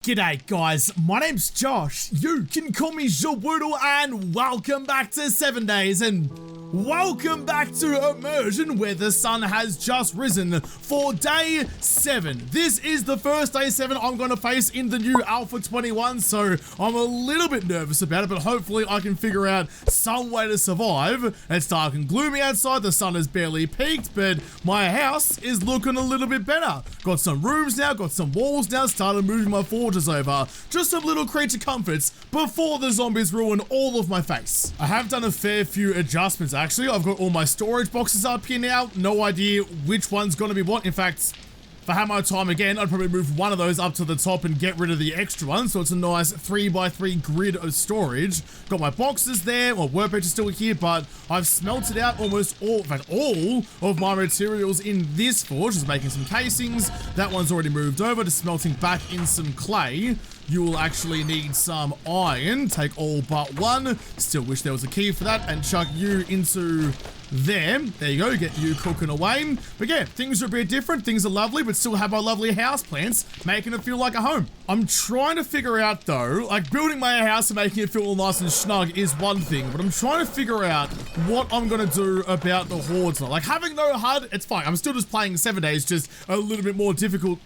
G'day guys, my name's Josh, you can call me JaWoodle, and welcome back to 7 Days, and welcome back to Immersion, where the sun has just risen for day 7. This is the first day 7 I'm going to face in the new Alpha 21, so I'm a little bit nervous about it, but hopefully I can figure out some way to survive. It's dark and gloomy outside, the sun has barely peaked, but my house is looking a little bit better. Got some rooms now, got some walls now, started moving my forges over. Just some little creature comforts before the zombies ruin all of my face. I have done a fair few adjustments actually. I've got all my storage boxes up here now. No idea which one's gonna be what. In fact, if I had my time again, I'd probably move one of those up to the top and get rid of the extra one, so it's a nice 3x3 grid of storage. Got my boxes there, my workbench is still here, but I've smelted out almost all, in fact all of my materials in this forge. Just making some casings. That one's already moved over to smelting back in some clay. You will actually need some iron. Take all but one. Still wish there was a key for that, and chuck you into there. There you go, get you cooking away. But yeah, things are a bit different. Things are lovely, but still have my lovely house plants, making it feel like a home. I'm trying to figure out though, like building my house and making it feel all nice and snug is one thing, but I'm trying to figure out what I'm gonna do about the hordes. Like having no HUD, it's fine. I'm still just playing 7 Days, just a little bit more difficulty,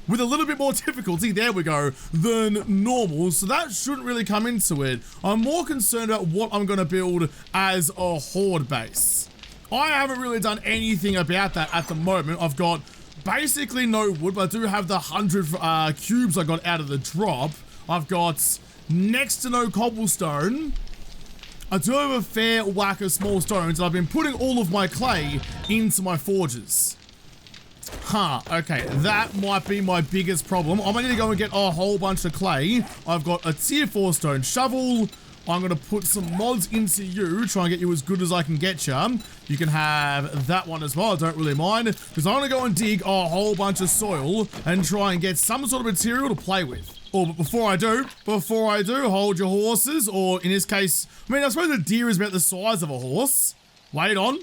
with a little bit more difficulty, there we go, than normal. So that shouldn't really come into it. I'm more concerned about what I'm gonna build as a horde base. I haven't really done anything about that at the moment. I've got basically no wood, but I do have the 100 cubes I got out of the drop. I've got next to no cobblestone. I do have a fair whack of small stones, and I've been putting all of my clay into my forges. Okay, that might be my biggest problem. I'm gonna go and get a whole bunch of clay. I've got a tier 4 stone shovel. I'm gonna put some mods into you, try and get you as good as I can get you. You can have that one as well, I don't really mind, because I'm gonna go and dig a whole bunch of soil and try and get some sort of material to play with. Oh, but before I do, hold your horses, or in this case, I mean, I suppose a deer is about the size of a horse. Wait on.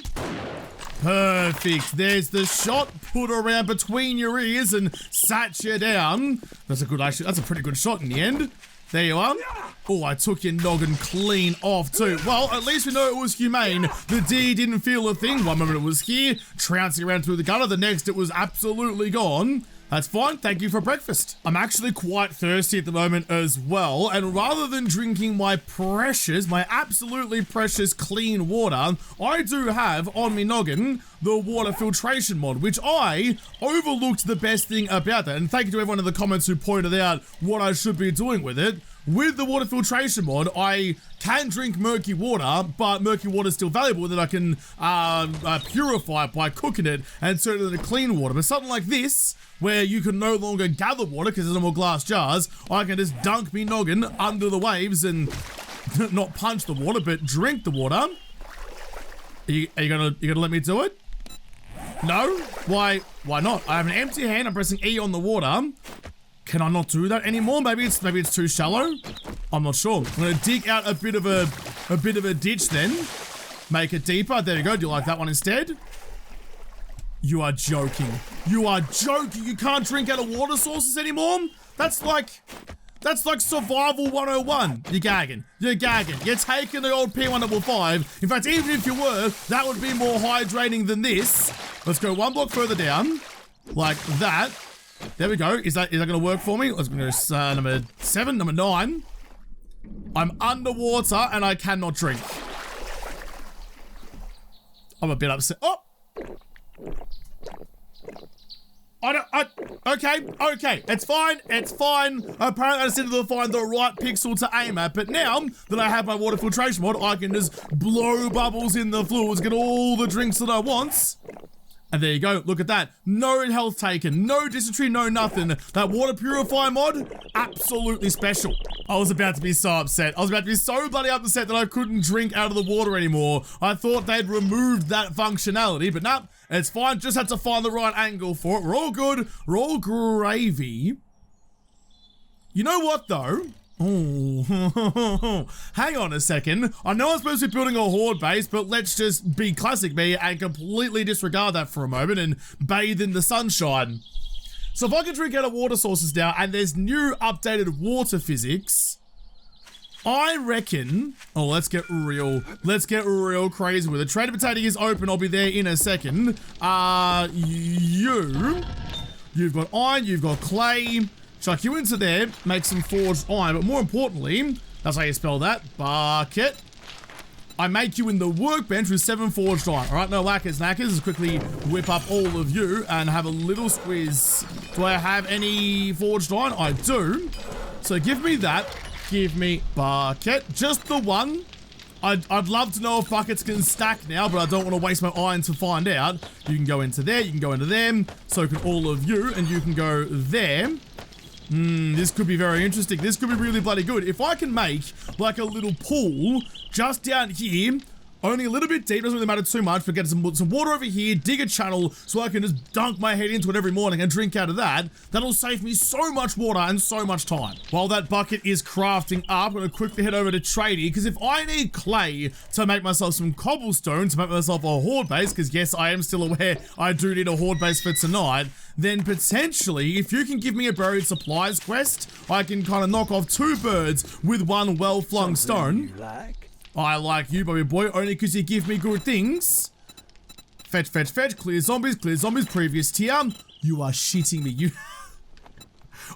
Perfect. There's the shot. Put around between your ears and sat you down. That's a good, actually, that's a pretty good shot in the end. There you are. Oh, I took your noggin clean off too. Well, at least we know it was humane. The deer didn't feel a thing. One moment it was here, trouncing around through the gutter. The next it was absolutely gone. That's fine, thank you for breakfast. I'm actually quite thirsty at the moment as well, and rather than drinking my absolutely precious clean water, I do have on me noggin the water filtration mod, which I overlooked the best thing about that, and thank you to everyone in the comments who pointed out what I should be doing with it. With the water filtration mod, I can drink murky water, but murky water is still valuable that I can purify it by cooking it and turn it into clean water. But something like this, where you can no longer gather water because there's no more glass jars, I can just dunk me noggin under the waves and not punch the water, but drink the water. Are you gonna let me do it? No? Why not? I have an empty hand, I'm pressing E on the water. Can I not do that anymore? Maybe it's too shallow. I'm not sure. I'm gonna dig out a bit of a ditch then. Make it deeper. There you go. Do you like that one instead? You are joking. You are joking. You can't drink out of water sources anymore? That's like survival 101. You're gagging. You're gagging. You're taking the old P155. In fact, even if you were, that would be more hydrating than this. Let's go one block further down. Like that. There we go. Is that gonna work for me? Let's go number 7, number 9. I'm underwater and I cannot drink. I'm a bit upset. Oh! Okay, it's fine. Apparently I just need to find the right pixel to aim at, but now that I have my water filtration mod, I can just blow bubbles in the fluids, get all the drinks that I want. And there you go, look at that. No health taken, no dysentery, no nothing. That water purifier mod, absolutely special. I was about to be so upset. I was about to be so bloody upset that I couldn't drink out of the water anymore. I thought they'd removed that functionality, but nah, it's fine. Just had to find the right angle for it. We're all good, we're all gravy. You know what though? Oh, hang on a second. I know I'm supposed to be building a horde base, but let's just be classic me and completely disregard that for a moment and bathe in the sunshine. So if I can drink out of water sources now and there's new updated water physics, I reckon, oh, let's get real crazy with it. Trader Potato is open, I'll be there in a second. You've got iron, you've got clay. Chuck you into there, make some forged iron, but more importantly, that's how you spell that, bucket. I make you in the workbench with 7 forged iron. All right, no lackers, knackers. Let's quickly whip up all of you and have a little squeeze. Do I have any forged iron? I do. So give me that. Give me bucket. Just the one. I'd love to know if buckets can stack now, but I don't want to waste my iron to find out. You can go into there. You can go into them. So can all of you. And you can go there. This could be very interesting. This could be really bloody good. If I can make like a little pool just down here, only a little bit deep, doesn't really matter too much, but get some water over here, dig a channel so I can just dunk my head into it every morning and drink out of that. That'll save me so much water and so much time. While that bucket is crafting up, I'm going to quickly head over to tradie, because if I need clay to make myself some cobblestone, to make myself a horde base, because yes, I am still aware I do need a horde base for tonight, then potentially, if you can give me a buried supplies quest, I can kind of knock off 2 birds with 1 well-flung stone. I like you, baby boy, only because you give me good things. Fetch, fetch, fetch. Clear zombies, previous tier. You are shitting me. You.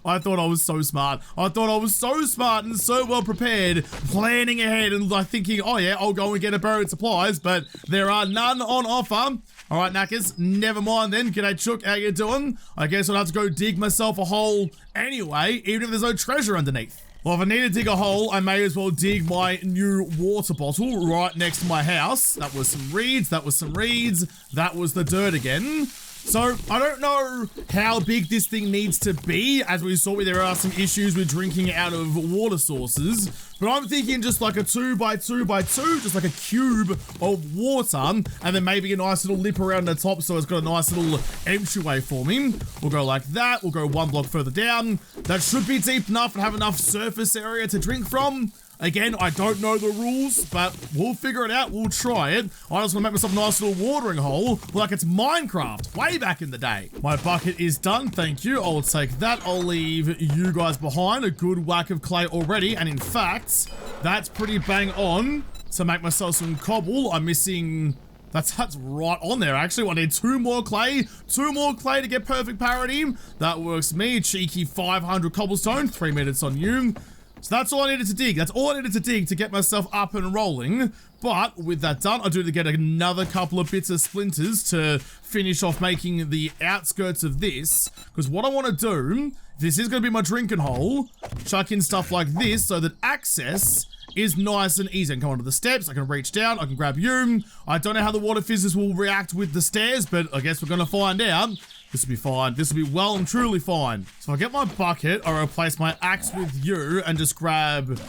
I thought I was so smart. I thought I was so smart and so well prepared, planning ahead and like thinking, oh yeah, I'll go and get a buried supplies, but there are none on offer. All right, knackers, never mind then. G'day, Chook, how you doing? I guess I'll have to go dig myself a hole anyway, even if there's no treasure underneath. Well, if I need to dig a hole, I may as well dig my new water bottle right next to my house. That was some reeds, that was some reeds, that was the dirt again. So, I don't know how big this thing needs to be. As we saw, there are some issues with drinking out of water sources. But I'm thinking just like a 2x2x2, just like a cube of water. And then maybe a nice little lip around the top so it's got a nice little entryway for me. We'll go like that. We'll go 1 block further down. That should be deep enough and have enough surface area to drink from. Again, I don't know the rules, but we'll figure it out. We'll try it. I just want to make myself a nice little watering hole like it's Minecraft way back in the day. My bucket is done. Thank you. I'll take that. I'll leave you guys behind. A good whack of clay already. And in fact, that's pretty bang on to make myself some cobble. I'm missing... That's right on there, actually. I need 2 more clay. 2 more clay to get perfect parity. That works me. Cheeky 500 cobblestone. 3 minutes on you. So that's all I needed to dig. That's all I needed to dig to get myself up and rolling. But with that done, I do need to get another couple of bits of splinters to finish off making the outskirts of this. Because what I want to do, this is going to be my drinking hole, chuck in stuff like this so that access is nice and easy. I can come onto the steps, I can reach down, I can grab you. I don't know how the water physics will react with the stairs, but I guess we're going to find out. This will be fine. This will be well and truly fine. So I get my bucket, I replace my axe with you and just grab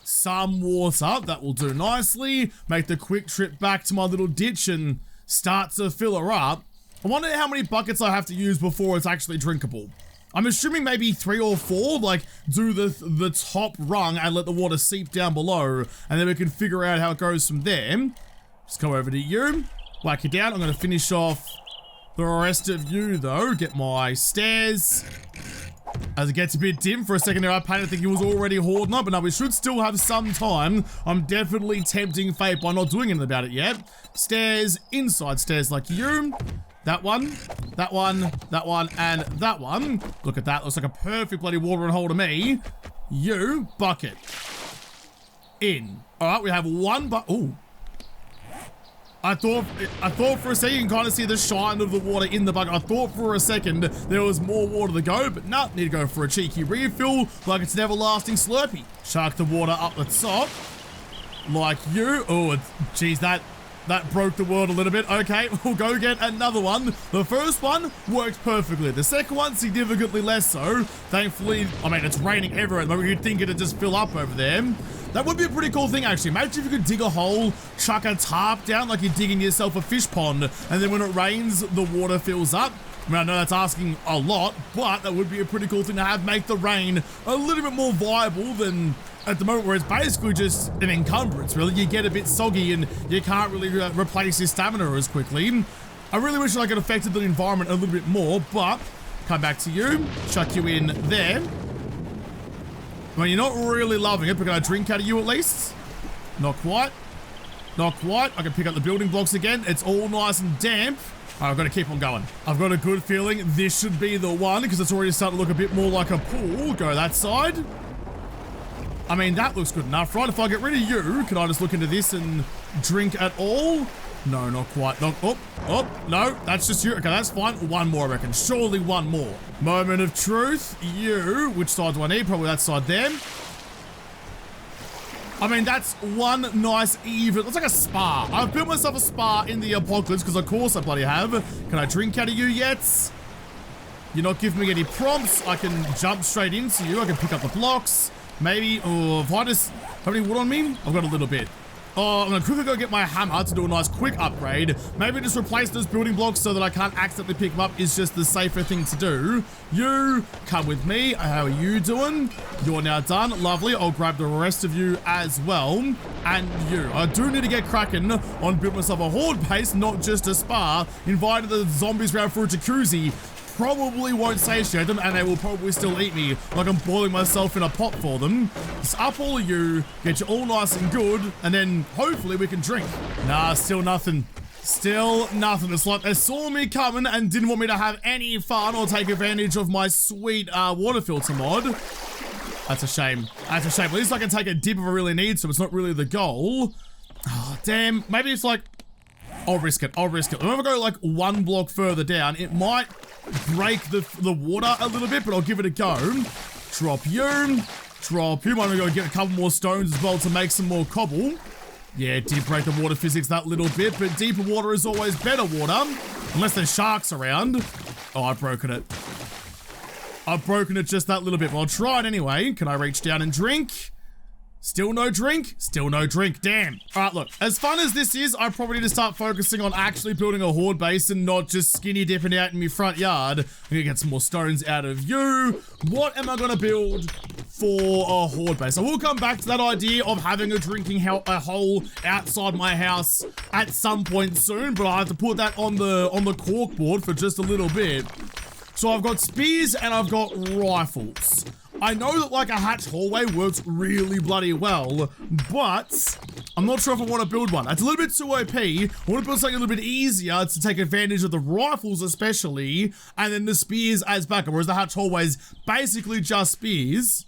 some water. That will do nicely. Make the quick trip back to my little ditch and start to fill her up. I wonder how many buckets I have to use before it's actually drinkable. I'm assuming maybe 3 or 4, like do the top rung and let the water seep down below, and then we can figure out how it goes from there. Just go over to you, whack it down. I'm going to finish off the rest of you though. Get my stairs. As it gets a bit dim for a second there, I panicked thinking it was already horde night, but no, we should still have some time. I'm definitely tempting fate by not doing anything about it yet. Stairs, inside stairs like you. That one, that one, that one, and that one. Look at that, looks like a perfect bloody watering hole to me. You, bucket. In. All right, we have 1 ooh. I thought for a second you can kind of see the shine of the water in the bucket. I thought for a second there was more water to go, but no, need to go for a cheeky refill like it's an everlasting Slurpee. Shark the water up the top, like you. Oh, geez, that broke the world a little bit. Okay, we'll go get another one. The first one worked perfectly. The second one, significantly less so. Thankfully, I mean, it's raining everywhere, but you'd think it'd just fill up over there. That would be a pretty cool thing, actually. Imagine if you could dig a hole, chuck a tarp down like you're digging yourself a fish pond, and then when it rains, the water fills up. I mean, I know that's asking a lot, but that would be a pretty cool thing to have, make the rain a little bit more viable than at the moment where it's basically just an encumbrance, really. You get a bit soggy and you can't really replace your stamina as quickly. I really wish I could have affected the environment a little bit more, but Come back to you. Chuck you in there. Well, you're not really loving it, but can I drink out of you at least? Not quite. Not quite. I can pick up the building blocks again. It's all nice and damp. All right, I've got to keep on going. I've got a good feeling this should be the one because it's already starting to look a bit more like a pool. Go that side. I mean, that looks good enough, right? If I get rid of you, can I just look into this and drink at all? No, not quite. No, no, that's just you. Okay, that's fine. One more, I reckon. Surely one more. Moment of truth. You. Which side do I need? Probably that side there. I mean, that's one nice even. It's like a spa. I've built myself a spa in the apocalypse because of course I bloody have. Can I drink out of you yet? You're not giving me any prompts. I can jump straight into you. I can pick up the blocks. Maybe. Oh, if I just... How many wood on me? I've got a little bit. Oh, I'm gonna quickly go get my hammer to do a nice quick upgrade. Maybe just replace those building blocks so that I can't accidentally pick them up is just the safer thing to do. You, come with me. How are you doing? You're now done. Lovely. I'll grab the rest of you as well. And you. I do need to get cracking on building myself a horde base, not just a spa. Invited the zombies round for a jacuzzi. Probably won't satiate them, and they will probably still eat me like I'm boiling myself in a pot for them. Just up all of you, get you all nice and good, and then hopefully we can drink. Nah, still nothing. Still nothing. It's like they saw me coming and didn't want me to have any fun or take advantage of my sweet water filter mod. That's a shame. That's a shame. At least I can take a dip if I really need to. It's not really the goal. Oh, damn. Maybe it's like... I'll risk it. I'll risk it. If I go like one block further down, it might break the water a little bit, but I'll give it a go. Drop you. Drop you. I'm going to go get a couple more stones as well to make some more cobble. Yeah, it did break the water physics that little bit, but deeper water is always better water. Unless there's sharks around. Oh, I've broken it. I've broken it just that little bit, but I'll try it anyway. Can I reach down and drink? Still no drink? Still no drink. Damn. All right, look. As fun as this is, I probably need to start focusing on actually building a horde base and not just skinny dipping out in my front yard. I'm gonna get some more stones out of you. What am I gonna build for a horde base? I will come back to that idea of having a drinking hole outside my house at some point soon, but I have to put that on the cork board for just a little bit. So I've got spears and I've got rifles. I know that like a hatch hallway works really bloody well, but I'm not sure if I want to build one. It's a little bit too OP. I want to build something a little bit easier to take advantage of the rifles especially, and then the spears as backup, whereas the hatch hallway's basically just spears.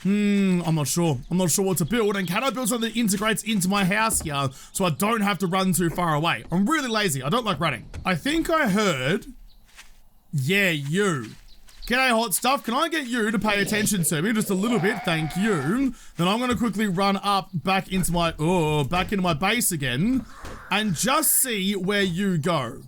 I'm not sure. I'm not sure what to build, and can I build something that integrates into my house here so I don't have to run too far away? I'm really lazy. I don't like running. I think I heard... Yeah, you. G'day, hot stuff. Can I get you to pay attention to me just a little bit? Thank you. Then I'm going to quickly run up back into my base again and just see where you go.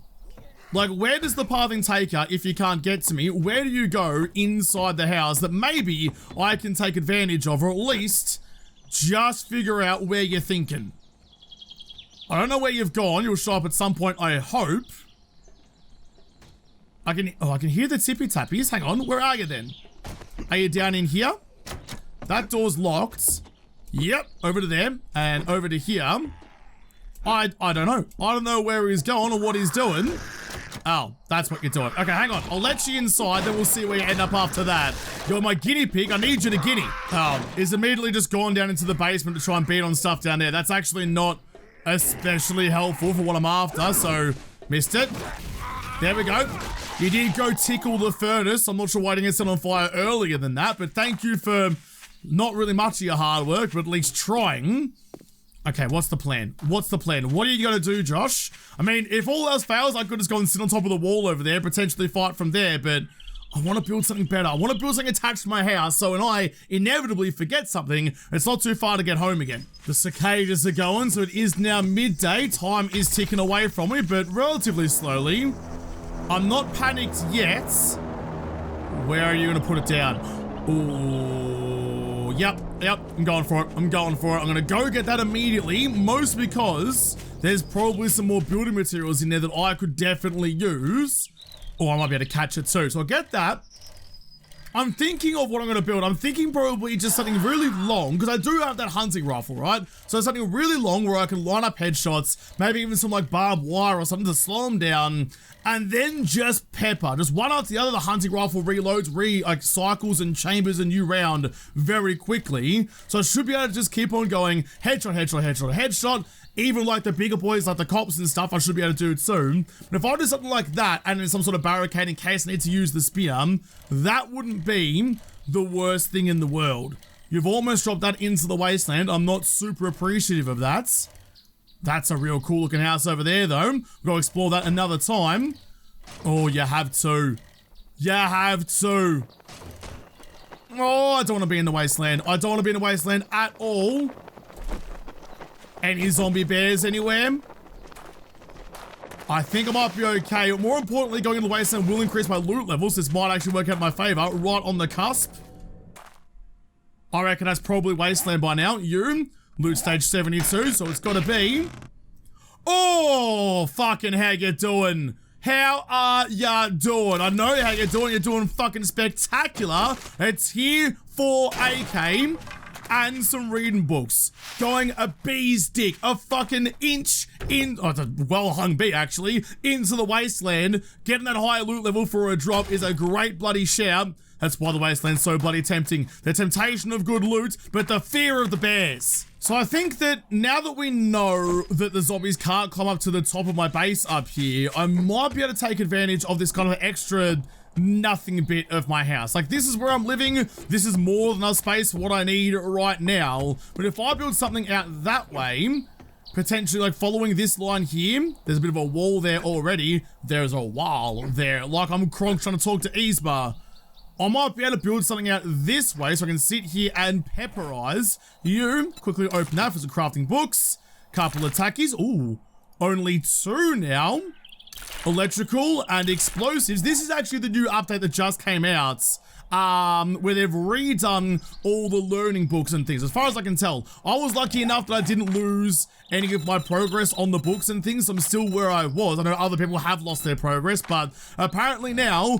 Like, where does the pathing take you if you can't get to me? Where do you go inside the house that maybe I can take advantage of, or at least just figure out where you're thinking? I don't know where you've gone. You'll show up at some point, I hope. I can hear the tippy tappies. Hang on, where are you then? Are you down in here? That door's locked. Yep, over to there and over to here. I don't know. I don't know where he's going or what he's doing. Oh, that's what you're doing. Okay, hang on. I'll let you inside, then we'll see where you end up after that. You're my guinea pig. I need you to guinea. He's immediately just gone down into the basement to try and beat on stuff down there. That's actually not especially helpful for what I'm after, so missed it. There we go. You did go tickle the furnace. I'm not sure why I didn't get set on fire earlier than that, but thank you for not really much of your hard work, but at least trying. Okay, what's the plan? What's the plan? What are you gonna do, Josh? I mean, if all else fails, I could just go and sit on top of the wall over there, potentially fight from there, but I want to build something better. I want to build something attached to my house, so when I inevitably forget something, it's not too far to get home again. The cicadas are going, so it is now midday. Time is ticking away from me, but relatively slowly. I'm not panicked yet. Where are you going to put it down? Ooh, yep, I'm going for it. I'm going to go get that immediately, mostly because there's probably some more building materials in there that I could definitely use. Or I might be able to catch it too. So I'll get that. I'm thinking of what I'm going to build. I'm thinking probably just something really long, because I do have that hunting rifle, right? So something really long where I can line up headshots, maybe even some like barbed wire or something to slow them down, and then just pepper. Just one after the other, the hunting rifle reloads, like cycles and chambers a new round very quickly. So I should be able to just keep on going, headshot, headshot, headshot, headshot. Even like the bigger boys, like the cops and stuff, I should be able to do it soon. But if I do something like that, and then some sort of barricade in case I need to use the spear, that wouldn't be the worst thing in the world. You've almost dropped that into the wasteland. I'm not super appreciative of that. That's a real cool looking house over there though. We've got to explore that another time. Oh, you have to. You have to. Oh, I don't want to be in the wasteland. I don't want to be in the wasteland at all. Any zombie bears anywhere? I think I might be okay. More importantly, going in the wasteland will increase my loot levels. This might actually work out in my favor. Right on the cusp. I reckon that's probably wasteland by now. You, loot stage 72, so it's got to be. Oh, fucking how you doing? How are ya doing? I know how you're doing. You're doing fucking spectacular. It's here for AK. And some reading books. Going a bee's dick, a fucking inch in, oh, it's a well-hung bee actually, into the wasteland. Getting that higher loot level for a drop is a great bloody shout. That's why the wasteland's so bloody tempting. The temptation of good loot, but the fear of the bears. So I think that now that we know that the zombies can't climb up to the top of my base up here, I might be able to take advantage of this kind of extra nothing bit of my house. Like, this is where I'm living. This is more than enough space for what I need right now. But if I build something out that way, potentially like following this line here, there's a bit of a wall there already. There's a wall there. Like I'm Kronk trying to talk to Isba. I might be able to build something out this way so I can sit here and pepperize. You quickly open that for some crafting books. Couple of tackies. Ooh, only 2 now. Electrical and explosives. This is actually the new update that just came out, where they've redone all the learning books and things. As far as I can tell, I was lucky enough that I didn't lose any of my progress on the books and things. So I'm still where I was. I know other people have lost their progress, but apparently now,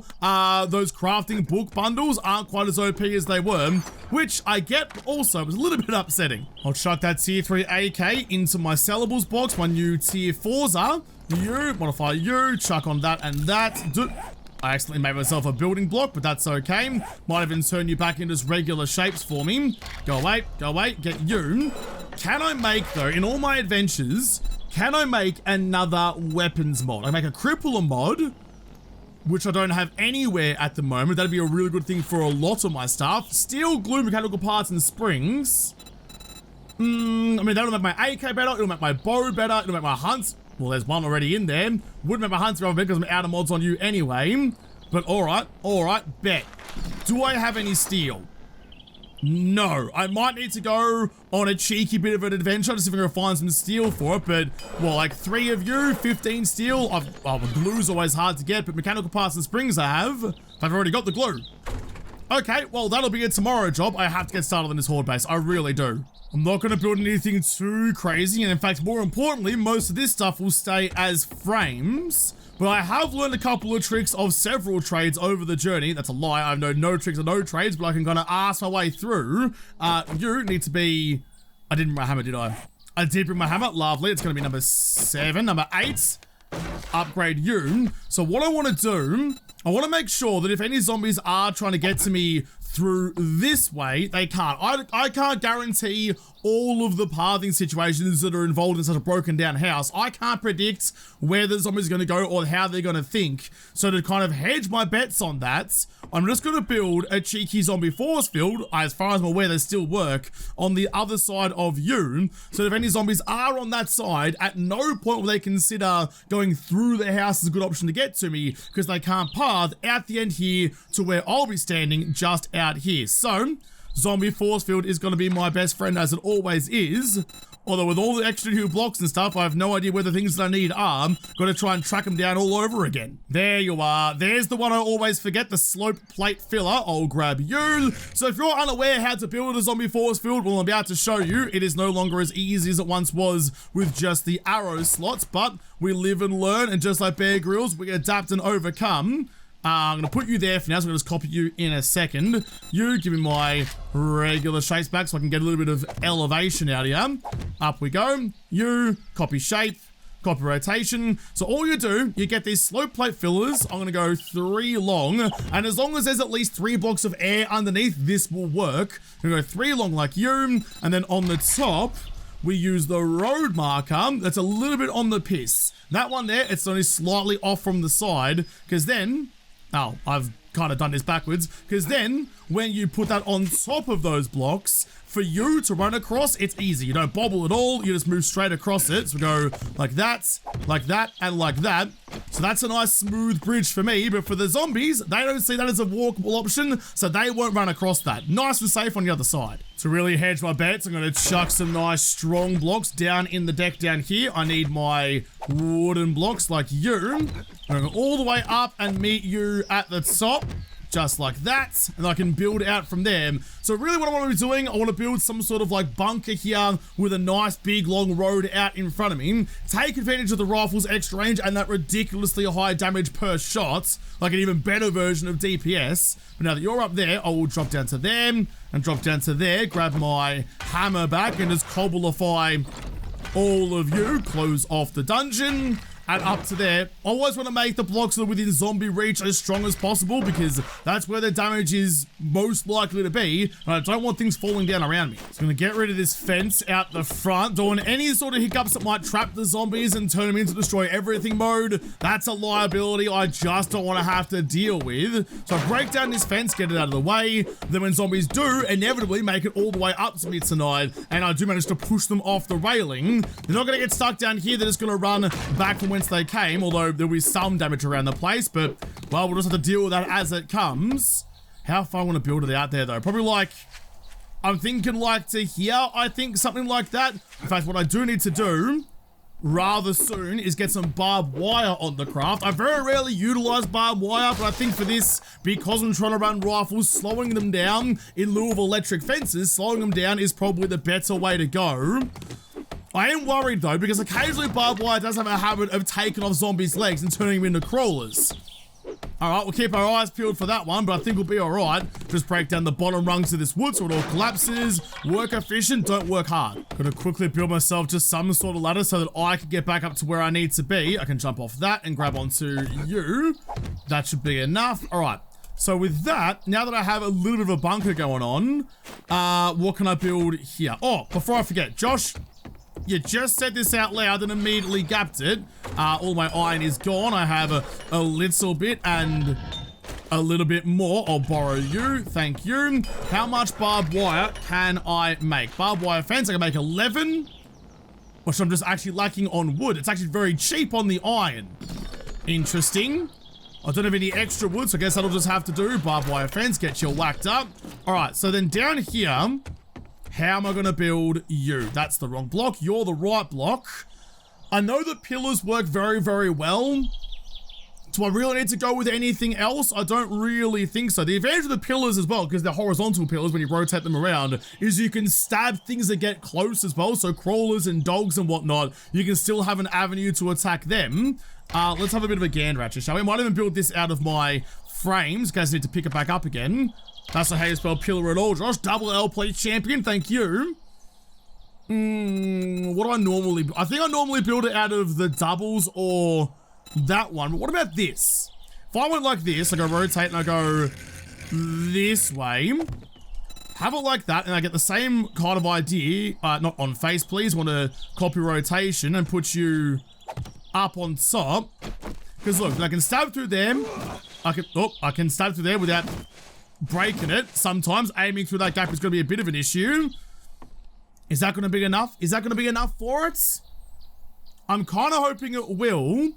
those crafting book bundles aren't quite as OP as they were, which I get also was a little bit upsetting. I'll chuck that tier 3 AK into my sellables box, my new tier 4s. You, modify you, chuck on that and that. I accidentally made myself a building block, but that's okay. Might even turn you back into regular shapes for me. Go away, get you. Can I make, though, in all my adventures, can I make another weapons mod? I make a crippler mod, which I don't have anywhere at the moment. That'd be a really good thing for a lot of my stuff. Steel, glue, mechanical parts, and springs. I mean, that'll make my AK better, it'll make my bow better, it'll make my hunts. Well, there's one already in there. Wouldn't make my hunts relevant because I'm out of mods on you anyway. But alright, bet. Do I have any steel? No. I might need to go on a cheeky bit of an adventure to see if I can find some steel for it. But, well, like 3 of you, 15 steel. Glue's always hard to get, but mechanical parts and springs I have. I've already got the glue. Okay, well, that'll be a tomorrow job. I have to get started on this horde base. I really do. I'm not going to build anything too crazy, and in fact, more importantly, most of this stuff will stay as frames, but I have learned a couple of tricks of several trades over the journey. That's a lie, I know no tricks or no trades, but I can kind of ask my way through. You need to be... I didn't bring my hammer, did I? I did bring my hammer, lovely. It's going to be number 7, number 8. Upgrade you. So what I want to do, I want to make sure that if any zombies are trying to get to me through this way, they can't. I can't guarantee all of the pathing situations that are involved in such a broken down house. I can't predict where the zombies are going to go or how they're going to think. So to kind of hedge my bets on that, I'm just going to build a cheeky zombie force field, as far as I'm aware they still work, on the other side of you. So if any zombies are on that side, at no point will they consider going through their house as a good option to get to me, because they can't path out the end here to where I'll be standing just out here. So zombie force field is going to be my best friend, as it always is. Although with all the extra new blocks and stuff, I have no idea where the things that I need are. Got to try and track them down all over again. There you are. There's the one I always forget, the slope plate filler. I'll grab you. So if you're unaware how to build a zombie force field, well, I'm about to show you. It is no longer as easy as it once was with just the arrow slots, but we live and learn, and just like Bear Grylls, we adapt and overcome. I'm going to put you there for now, so I'm going to just copy you in a second. You give me my regular shapes back so I can get a little bit of elevation out of you. Up we go. You, copy shape, copy rotation. So all you do, you get these slope plate fillers. I'm going to go 3 long, and as long as there's at least 3 blocks of air underneath, this will work. I'm going to go 3 long like you, and then on the top, we use the road marker that's a little bit on the piss. That one there, it's only slightly off from the side, because then... Oh, I've kind of done this backwards, because then when you put that on top of those blocks, for you to run across, it's easy. You don't bobble at all, you just move straight across it. So we go like that, and like that. So that's a nice smooth bridge for me, but for the zombies, they don't see that as a walkable option, so they won't run across that. Nice and safe on the other side. To really hedge my bets, I'm going to chuck some nice strong blocks down in the deck down here. I need my wooden blocks like you. I'm going to go all the way up and meet you at the top. Just like that, and I can build out from there. So really what I want to be doing, I want to build some sort of like bunker here with a nice big long road out in front of me. Take advantage of the rifle's extra range and that ridiculously high damage per shot, like an even better version of DPS. But now that you're up there, I will drop down to them and drop down to there, grab my hammer back and just cobbleify all of you, close off the dungeon. And up to there. I always want to make the blocks that are within zombie reach as strong as possible because that's where the damage is most likely to be. And I don't want things falling down around me. So I'm going to get rid of this fence out the front. Don't want any sort of hiccups that might trap the zombies and turn them into destroy everything mode. That's a liability I just don't want to have to deal with. So I break down this fence, get it out of the way. Then when zombies do inevitably make it all the way up to me tonight, and I do manage to push them off the railing, they're not going to get stuck down here. They're just going to run back from whence they came, although there'll be some damage around the place, but well, we'll just have to deal with that as it comes. How far I want to build it out there though? Probably like, I'm thinking like to here, I think something like that. In fact, what I do need to do rather soon is get some barbed wire on the craft. I very rarely utilize barbed wire, but I think for this, because I'm trying to run rifles, slowing them down in lieu of electric fences, slowing them down is probably the better way to go. I am worried though, because occasionally barbed wire does have a habit of taking off zombies' legs and turning them into crawlers. Alright, we'll keep our eyes peeled for that one, but I think we'll be alright. Just break down the bottom rungs of this wood so it all collapses. Work efficient, don't work hard. Gonna quickly build myself just some sort of ladder so that I can get back up to where I need to be. I can jump off that and grab onto you. That should be enough. Alright. So with that, now that I have a little bit of a bunker going on, what can I build here? Oh, before I forget, Josh, you just said this out loud and immediately gapped it. All my iron is gone. I have a little bit and a little bit more. I'll borrow you. Thank you. How much barbed wire can I make? Barbed wire fence, I can make 11. Which I'm just actually lacking on wood. It's actually very cheap on the iron. Interesting. I don't have any extra wood, so I guess that'll just have to do. Barbed wire fence, get you whacked up. All right, so then down here, how am I going to build you? That's the wrong block. You're the right block. I know the pillars work very, very well. Do I really need to go with anything else? I don't really think so. The advantage of the pillars as well, because they're horizontal pillars when you rotate them around, is you can stab things that get close as well. So crawlers and dogs and whatnot, you can still have an avenue to attack them. Let's have a bit of a gander at you, shall we? Might even build this out of my frames. Guys need to pick it back up again. That's not how you spell pillar at all, Josh. Double L plate champion, thank you. What do I normally... I think I normally build it out of the doubles or that one. But what about this? If I went like this, I go rotate and I go this way. Have it like that and I get the same kind of idea. Not on face, please. Want to copy rotation and put you up on top. Because look, I can stab through them. I can stab through there without breaking it. Sometimes aiming through that gap is going to be a bit of an issue. Is that going to be enough? Is that going to be enough for it? I'm kind of hoping it will.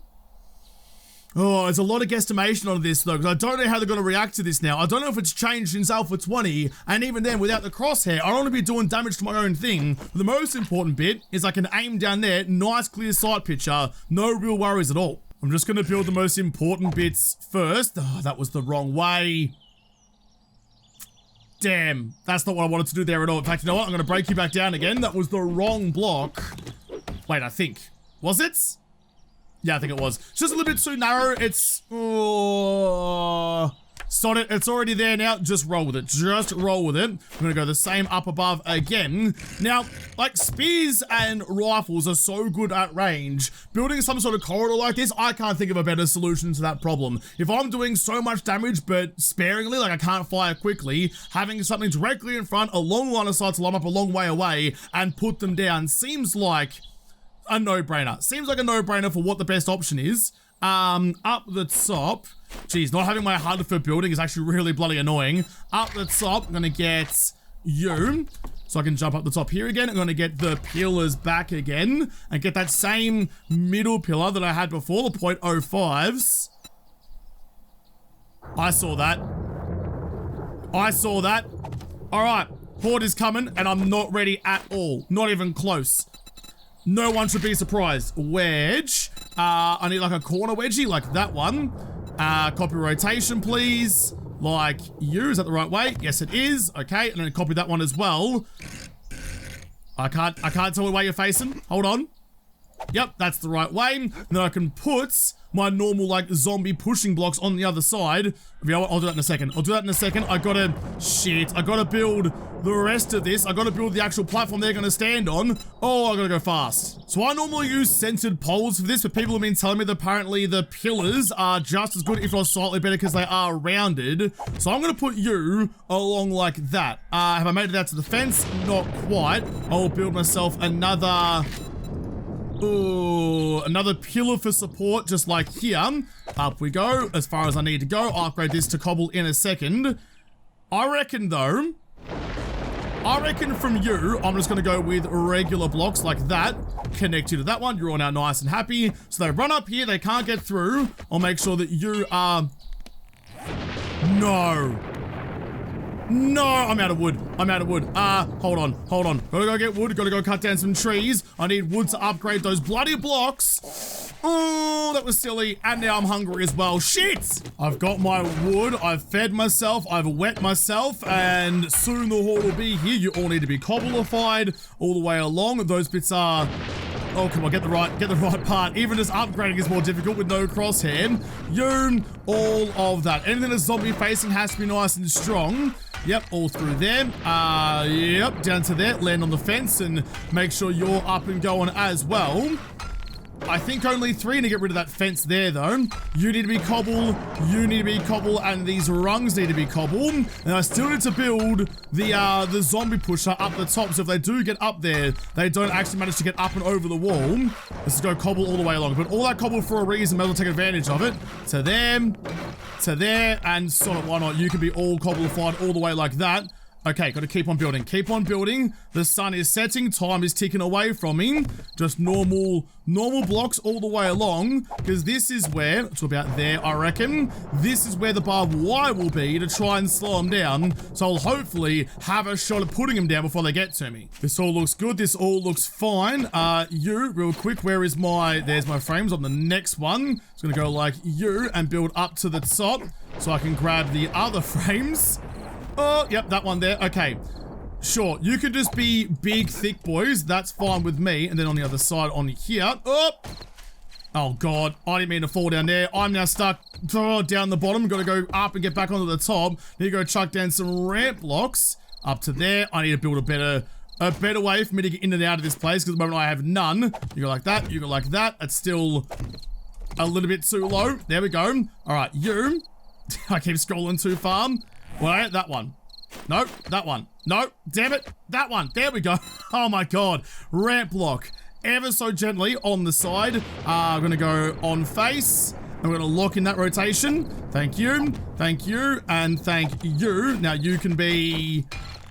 Oh, there's a lot of guesstimation on this though, because I don't know how they're going to react to this now. I don't know if it's changed since Alpha 20, and even then, without the crosshair, I don't want to be doing damage to my own thing. The most important bit is I can aim down there, nice clear sight picture, no real worries at all. I'm just going to build the most important bits first. Oh, that was the wrong way. Damn, that's not what I wanted to do there at all. In fact, you know what? I'm going to break you back down again. That was the wrong block. Wait, I think. Was it? Yeah, I think it was. It's just a little bit too narrow. It's... Sod it. It's already there now. Just roll with it. Just roll with it. I'm going to go the same up above again. Now, like, spears and rifles are so good at range. Building some sort of corridor like this, I can't think of a better solution to that problem. If I'm doing so much damage, but sparingly, like I can't fire quickly, having something directly in front, a long line of sight to line up a long way away, and put them down seems like a no-brainer. Seems like a no-brainer for what the best option is. Up the top, geez, not having my HUD for building is actually really bloody annoying. Up the top, I'm gonna get you, so I can jump up the top here again. I'm gonna get the pillars back again, and get that same middle pillar that I had before, the 0.05s. I saw that. I saw that. All right, horde is coming, and I'm not ready at all. Not even close. No one should be surprised. Wedge. I need like a corner wedgie, like that one. Copy rotation, please. Like you, is that the right way? Yes, it is. Okay, and then copy that one as well. I can't tell where you're facing. Hold on. Yep, that's the right way. And then I can put my normal like zombie pushing blocks on the other side. You know what? I'll do that in a second. I gotta build the rest of this. I gotta build the actual platform they're gonna stand on. Oh, I gotta go fast. So I normally use centered poles for this, but people have been telling me that apparently the pillars are just as good, if not slightly better, because they are rounded. So I'm gonna put you along like that. Have I made it out to the fence? Not quite. I'll build myself another... Ooh, another pillar for support, just like here. Up we go, as far as I need to go. I'll upgrade this to cobble in a second. I reckon though, from you, I'm just gonna go with regular blocks like that. Connect you to that one, you're all now nice and happy. So they run up here, they can't get through. I'll make sure that you are... No, I'm out of wood. Hold on. Gotta go get wood, gotta go cut down some trees. I need wood to upgrade those bloody blocks. Oh, that was silly. And now I'm hungry as well. Shit! I've got my wood, I've fed myself, I've wet myself, and soon the horde will be here. You all need to be cobblified all the way along. Those bits are... Oh, come on, get the right part. Even just upgrading is more difficult with no crosshair. You, all of that. Anything that's zombie facing has to be nice and strong. Yep, all through there. Yep, down to there. Land on the fence and make sure you're up and going as well. I think only 3 to get rid of that fence there, though. You need to be cobble, you need to be cobble, and these rungs need to be cobble. And I still need to build the zombie pusher up the top, so if they do get up there, they don't actually manage to get up and over the wall. Let's go cobble all the way along. But all that cobble for a reason, maybe we'll take advantage of it. To them, to there, and sort of why not? You can be all cobblified all the way like that. Okay, gotta keep on building. Keep on building. The sun is setting. Time is ticking away from me. Just normal blocks all the way along. Because this is where, it's about there, I reckon. This is where the barbed wire will be to try and slow them down. So I'll hopefully have a shot at putting them down before they get to me. This all looks good. This all looks fine. You, real quick, where is my, there's my frames on the next one. It's gonna go like you and build up to the top. So I can grab the other frames. Oh, yep, that one there. Okay, sure. You could just be big, thick boys. That's fine with me. And then on the other side, on here. Oh, God. I didn't mean to fall down there. I'm now stuck down the bottom. Got to go up and get back onto the top. Need to go chuck down some ramp blocks up to there. I need to build a better way for me to get in and out of this place, because at the moment I have none. You go like that. You go like that. It's still a little bit too low. There we go. All right, you. I keep scrolling too far. Wait, that one. Nope, that one. Nope, damn it. That one. There we go. Oh my God. Ramp block. Ever so gently on the side. I'm going to go on face. I'm going to lock in that rotation. Thank you. Thank you. And thank you. Now you can be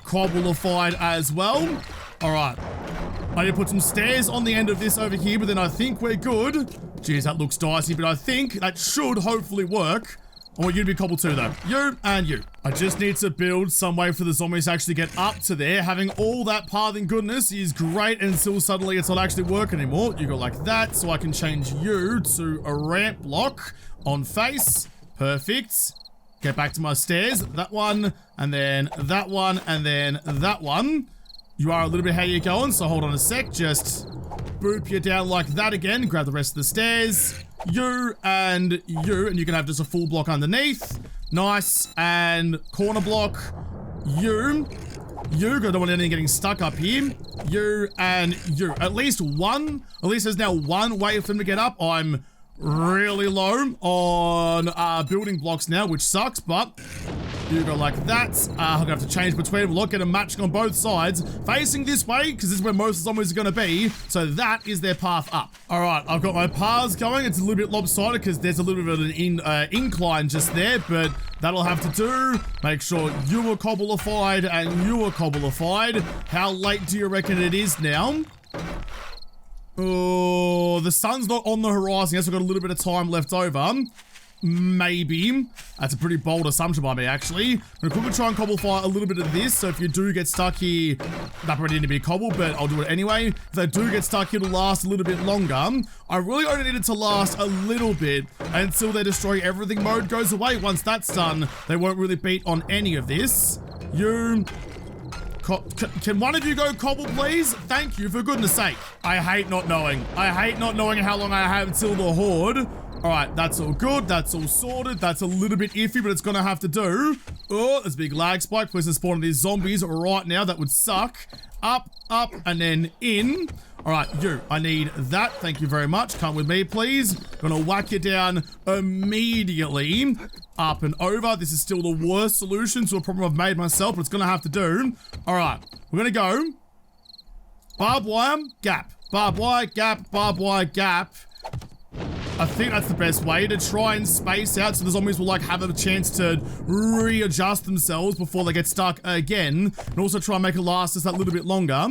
cobblified as well. All right. I need to put some stairs on the end of this over here, but then I think we're good. Jeez, that looks dicey, but I think that should hopefully work. I want you to be cobbled too, though. You and you. I just need to build some way for the zombies to actually get up to there. Having all that pathing goodness is great until suddenly it's not actually working anymore. You go like that, so I can change you to a ramp block on face. Perfect. Get back to my stairs. That one, and then that one, and then that one. You are a little bit how you're going, so hold on a sec. Just boop you down like that again. Grab the rest of the stairs. You, and you can have just a full block underneath. Nice, and corner block. You, because I don't want anything getting stuck up here. You, and you. At least there's now one way for them to get up. I'm really low on building blocks now, which sucks, but you go like that. I'm gonna have to change between them. Look at them matching on both sides, facing this way, because this is where most of the zombies are gonna be. So that is their path up. All right, I've got my paths going. It's a little bit lopsided because there's a little bit of an incline just there, but that'll have to do. Make sure you are cobblified and you are cobblified. How late do you reckon it is now? Oh, the sun's not on the horizon. Yes, I've got a little bit of time left over. Maybe. That's a pretty bold assumption by me, actually. I'm gonna quickly try and cobblify a little bit of this, so if you do get stuck here, that probably need to be cobbled, but I'll do it anyway. If they do get stuck, it'll last a little bit longer. I really only need it to last a little bit until their destroy everything mode goes away. Once that's done, they won't really beat on any of this. Can one of you go cobble, please? Thank you, for goodness sake. I hate not knowing. I hate not knowing how long I have till the horde. All right, that's all good. That's all sorted. That's a little bit iffy, but it's gonna have to do. Oh, there's a big lag spike. Please don't spawn these zombies right now. That would suck. Up, and then in. All right, I need that. Thank you very much. Come with me, please. Gonna whack you down immediately. Up and over. This is still the worst solution to a problem I've made myself, but it's gonna have to do. All right, we're gonna go barbed wire, gap. Barbed wire, gap, barbed wire, gap. I think that's the best way to try and space out so the zombies will like have a chance to readjust themselves before they get stuck again, and also try and make it last just that little bit longer.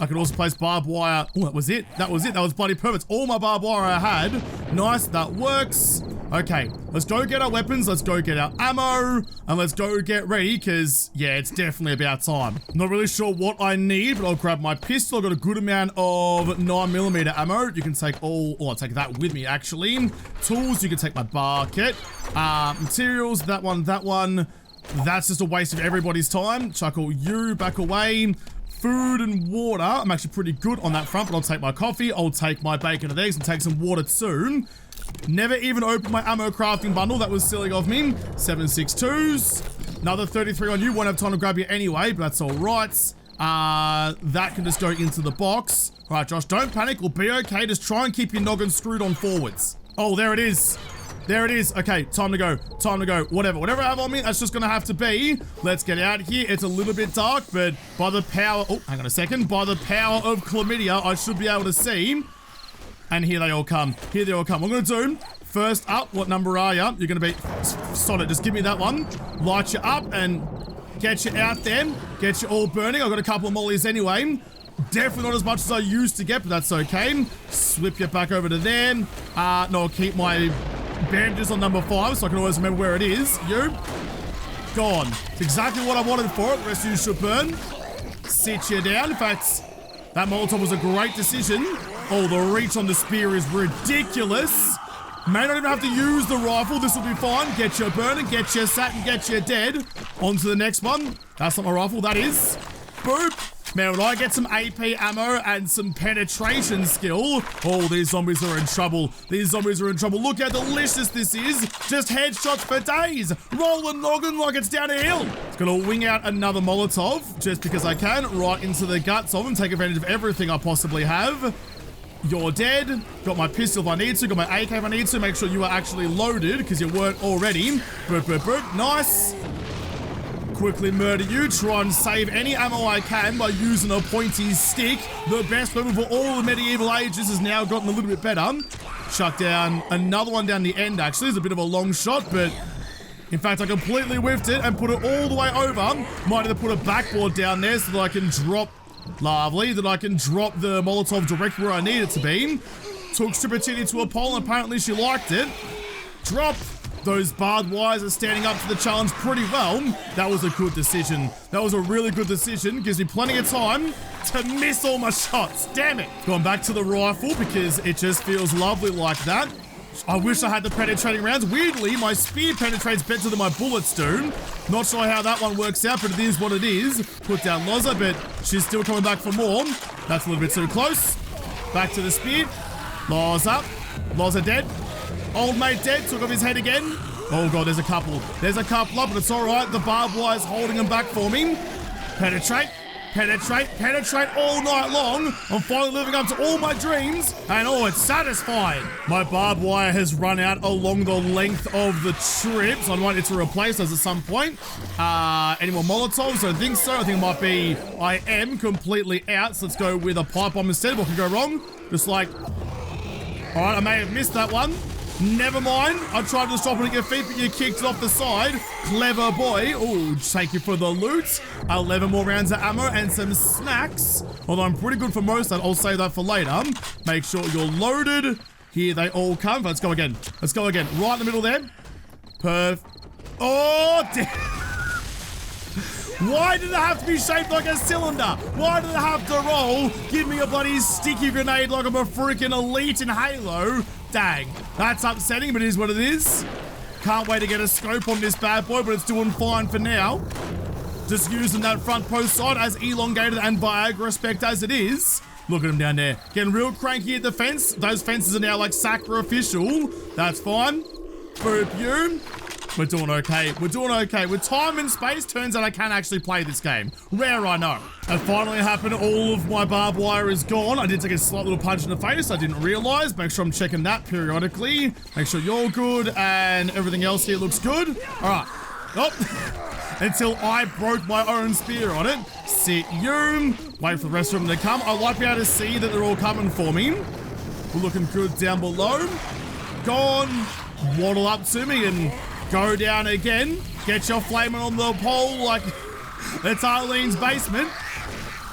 I could also place barbed wire. Oh, that was it. That was bloody perfect. All my barbed wire I had. Nice, that works. Okay, let's go get our weapons, let's go get our ammo, and let's go get ready, because, yeah, it's definitely about time. I'm not really sure what I need, but I'll grab my pistol. I've got a good amount of 9mm ammo. You can take I'll take that with me, actually. Tools, you can take my bar kit. Materials, that one. That's just a waste of everybody's time. Chuckle you back away. Food and water. I'm actually pretty good on that front, but I'll take my coffee. I'll take my bacon and eggs and take some water soon. Never even opened my ammo crafting bundle. That was silly of me. 7.62s. Another 33 on you. Won't have time to grab you anyway, but that's all right. That can just go into the box. All right, Josh, don't panic. We'll be okay. Just try and keep your noggin screwed on forwards. Oh, there it is. There it is. Okay, time to go. Time to go. Whatever I have on me, that's just gonna have to be. Let's get out here. It's a little bit dark, but by the power... Oh, hang on a second. By the power of chlamydia, I should be able to see. And here they all come. Here they all come. What I'm gonna do, first up, what number are you? You're gonna be... Solid, just give me that one. Light you up and get you out there. Get you all burning. I've got a couple of mollies anyway. Definitely not as much as I used to get, but that's okay. Slip you back over to there. No, I'll keep my bandages on number 5 so I can always remember where it is. You. Gone. It's exactly what I wanted for it. The rest of you should burn. Sit you down. In fact, that Molotov was a great decision. Oh, the reach on the spear is ridiculous. May not even have to use the rifle. This will be fine. Get you burning, get you sat, and get you dead. On to the next one. That's not my rifle. That is. Boop. Man, when I get some AP ammo and some penetration skill, oh, these zombies are in trouble. These zombies are in trouble. Look how delicious this is. Just headshots for days. Roll the noggin like it's down a hill. It's gonna wing out another Molotov, just because I can, right into the guts of them. Take advantage of everything I possibly have. You're dead. Got my pistol if I need to. Got my AK if I need to. Make sure you are actually loaded, because you weren't already. Boop, boop, boop. Nice. Quickly murder you. Try and save any ammo I can by using a pointy stick. The best weapon for all the medieval ages has now gotten a little bit better. Chuck down another one down the end, actually. It's a bit of a long shot, but in fact, I completely whiffed it and put it all the way over. Might have put a backboard down there so that I can drop... Lovely. That I can drop the Molotov directly where I need it to be. Took Strippertini to a pole and apparently she liked it. Drop. Those barbed wires are standing up to the challenge pretty well. That was a good decision. That was a really good decision. Gives me plenty of time to miss all my shots. Damn it. Going back to the rifle because it just feels lovely like that. I wish I had the penetrating rounds. Weirdly, my spear penetrates better than my bullets do. Not sure how that one works out, but it is what it is. Put down Loza, but she's still coming back for more. That's a little bit too close. Back to the spear. Laws up. Laws are dead. Old mate dead. Took off his head again. Oh god, there's a couple. There's a couple up, but it's alright. The barbed wire's holding him back for me. Penetrate. Penetrate, penetrate all night long. I'm finally living up to all my dreams, and oh, it's satisfying. My barbed wire has run out along the length of the trip, so I might need to replace those at some point. Any more Molotovs? I don't think so. I think it might be I am completely out, so let's go with a pipe bomb instead. What can go wrong? Just like, all right, I may have missed that one. Never mind. I tried to stop it at your feet, but you kicked it off the side. Clever boy. Oh, take you for the loot. 11 more rounds of ammo and some snacks. Although I'm pretty good for most of that. I'll save that for later. Make sure you're loaded. Here they all come. Let's go again. Let's go again. Right in the middle there. Oh, why did it have to be shaped like a cylinder? Why did it have to roll? Give me a bloody sticky grenade like I'm a freaking elite in Halo. Dang, that's upsetting, but it is what it is. Can't wait to get a scope on this bad boy, but it's doing fine for now. Just using that front post side as elongated and Viagra spec as it is. Look at him down there. Getting real cranky at the fence. Those fences are now like sacrificial. That's fine. Boop you. We're doing okay. We're doing okay. With time and space, turns out I can actually play this game. Rare, I know. It finally happened. All of my barbed wire is gone. I did take a slight little punch in the face. I didn't realize. Make sure I'm checking that periodically. Make sure you're good and everything else here looks good. All right. Oh. Until I broke my own spear on it. Sit you. Wait for the rest of them to come. I like being able to see that they're all coming for me. We're looking good down below. Gone. Waddle up to me and go down again. Get your flaming on the pole like it's Arlene's basement.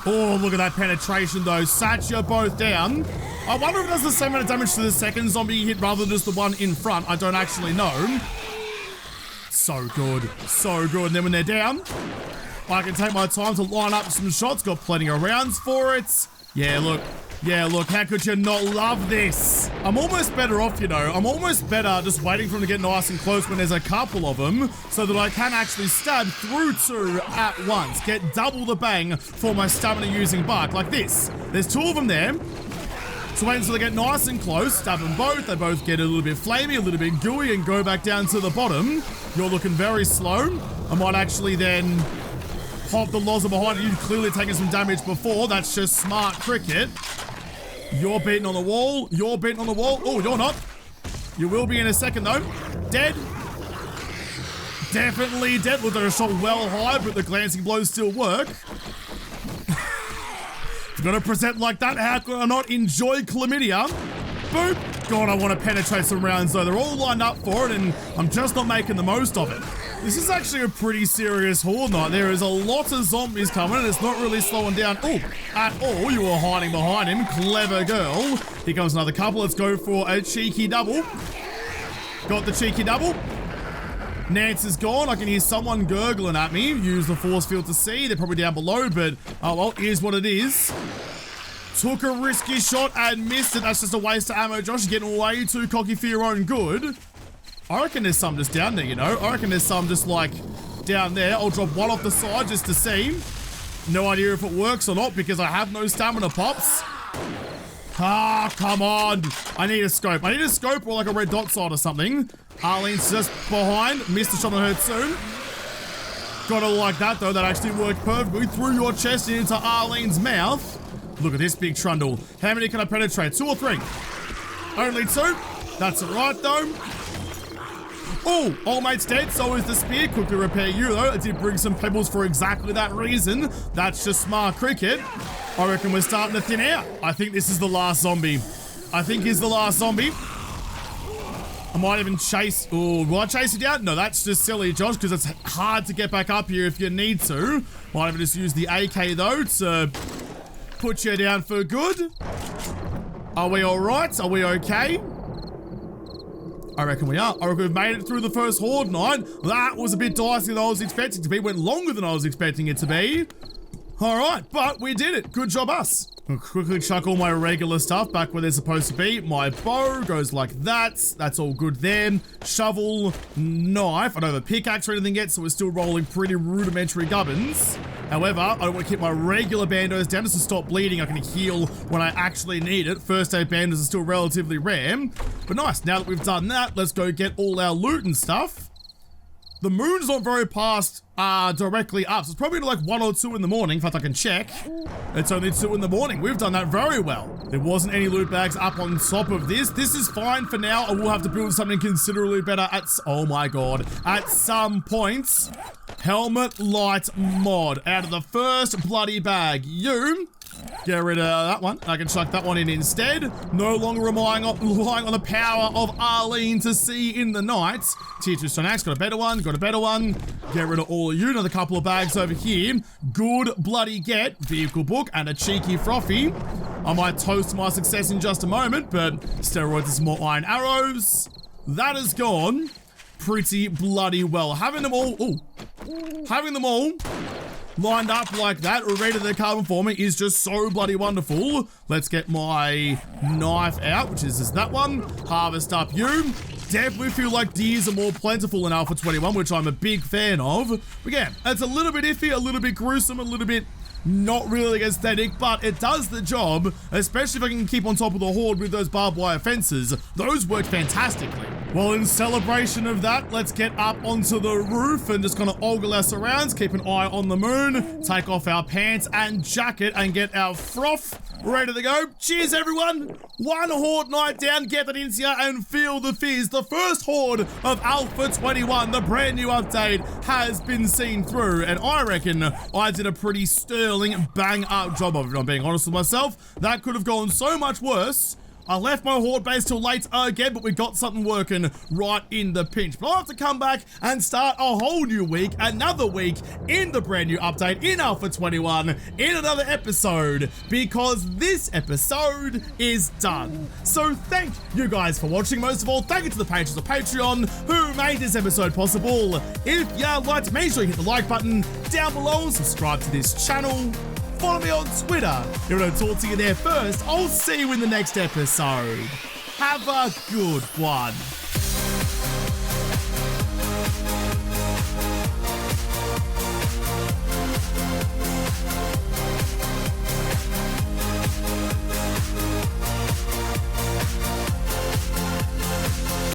Oh, look at that penetration though. Sat you both down. I wonder if it does the same amount of damage to the second zombie you hit rather than just the one in front. I don't actually know. So good. So good. And then when they're down, I can take my time to line up some shots. Got plenty of rounds for it. Yeah, look. Yeah, look, how could you not love this? I'm almost better off, you know. I'm almost better just waiting for them to get nice and close when there's a couple of them so that I can actually stab through two at once. Get double the bang for my stamina using bark like this. There's two of them there. So wait until they get nice and close, stab them both. They both get a little bit flamey, a little bit gooey and go back down to the bottom. You're looking very slow. I might actually then pop the Loza behind you. You've clearly taken some damage before. That's just smart cricket. You're beating on the wall. You're beating on the wall. Oh, you're not. You will be in a second, though. Dead. Definitely dead. Look, they're shot well high, but the glancing blows still work. If you're going to present like that, how can I not enjoy chlamydia? Boop. God, I want to penetrate some rounds, though. They're all lined up for it, and I'm just not making the most of it. This is actually a pretty serious horde night. There is a lot of zombies coming, and it's not really slowing down at all. You were hiding behind him. Clever girl. Here comes another couple. Let's go for a cheeky double. Got the cheeky double. Nance is gone. I can hear someone gurgling at me. Use the force field to see. They're probably down below, but oh well, here's what it is. Took a risky shot and missed it. That's just a waste of ammo, Josh. You're getting way too cocky for your own good. I reckon there's some just down there, you know? I reckon there's some just like down there. I'll drop one off the side just to see. No idea if it works or not because I have no stamina pops. Ah, come on. I need a scope. I need a scope or like a red dot sight or something. Arlene's just behind. Missed the shot on her soon. Gotta like that though. That actually worked perfectly. Through your chest into Arlene's mouth. Look at this big trundle. How many can I penetrate? 2 or 3? Only 2. That's alright though. Oh, old mate's dead, so is the spear. Quickly repair you though. I did bring some pebbles for exactly that reason. That's just smart cricket. I reckon we're starting to thin out. I think this is the last zombie. I think he's the last zombie. I might even chase. Oh, will I chase it down? No, that's just silly, Josh, because it's hard to get back up here if you need to. Might even just use the AK though to put you down for good. Are we all right? Are we okay? I reckon we are. I reckon we've made it through the first horde night. That was a bit dicey than I was expecting it to be. Went longer than I was expecting it to be. All right, but we did it. Good job, us. I'll quickly chuck all my regular stuff back where they're supposed to be. My bow goes like that. That's all good there. Shovel, knife. I don't have a pickaxe or anything yet, so we're still rolling pretty rudimentary gubbins. However, I don't want to keep my regular bandos down just to stop bleeding. I can heal when I actually need it. First aid bandos are still relatively rare. But nice, now that we've done that, let's go get all our loot and stuff. The moon's not very past directly up, so it's probably like 1 or 2 in the morning. In fact, I can check. It's only 2 in the morning. We've done that very well. There wasn't any loot bags up on top of this. This is fine for now. I will have to build something considerably better at, oh my god, at some points. Helmet light mod. Out of the first bloody bag. You get rid of that one. I can chuck that one in instead. No longer relying on the power of Arlene to see in the night. Tier 2 stone axe, got a better one, got a better one. Get rid of all of you. Another couple of bags over here. Good bloody get. Vehicle book and a cheeky frothy. I might toast my success in just a moment, but steroids and some more iron arrows. That is gone pretty bloody well. Having them all lined up like that, ready to carbon for me, is just so bloody wonderful. Let's get my knife out, which is that one. Harvest up you. Definitely feel like deers are more plentiful in Alpha 21, which I'm a big fan of. Again, it's a little bit iffy, a little bit gruesome, a little bit not really aesthetic, but it does the job, especially if I can keep on top of the horde with those barbed wire fences. Those work fantastically. Well, in celebration of that, let's get up onto the roof and just kind of ogle our surrounds, keep an eye on the moon, take off our pants and jacket and get our froth ready to go. Cheers, everyone. One horde night down, get that into ya and feel the fizz. The first horde of Alpha 21, the brand new update, has been seen through, and I reckon I did a pretty sterling bang up job of it, if I'm being honest with myself. That could have gone so much worse. I left my horde base till late again, but we got something working right in the pinch. But I'll have to come back and start a whole new week, another week in the brand new update in Alpha 21 in another episode, because this episode is done. So thank you guys for watching. Most of all, thank you to the patrons of Patreon who made this episode possible. If you liked, make sure you hit the like button down below, subscribe to this channel. Follow me on Twitter. If I don't talk to you there first, I'll see you in the next episode. Have a good one.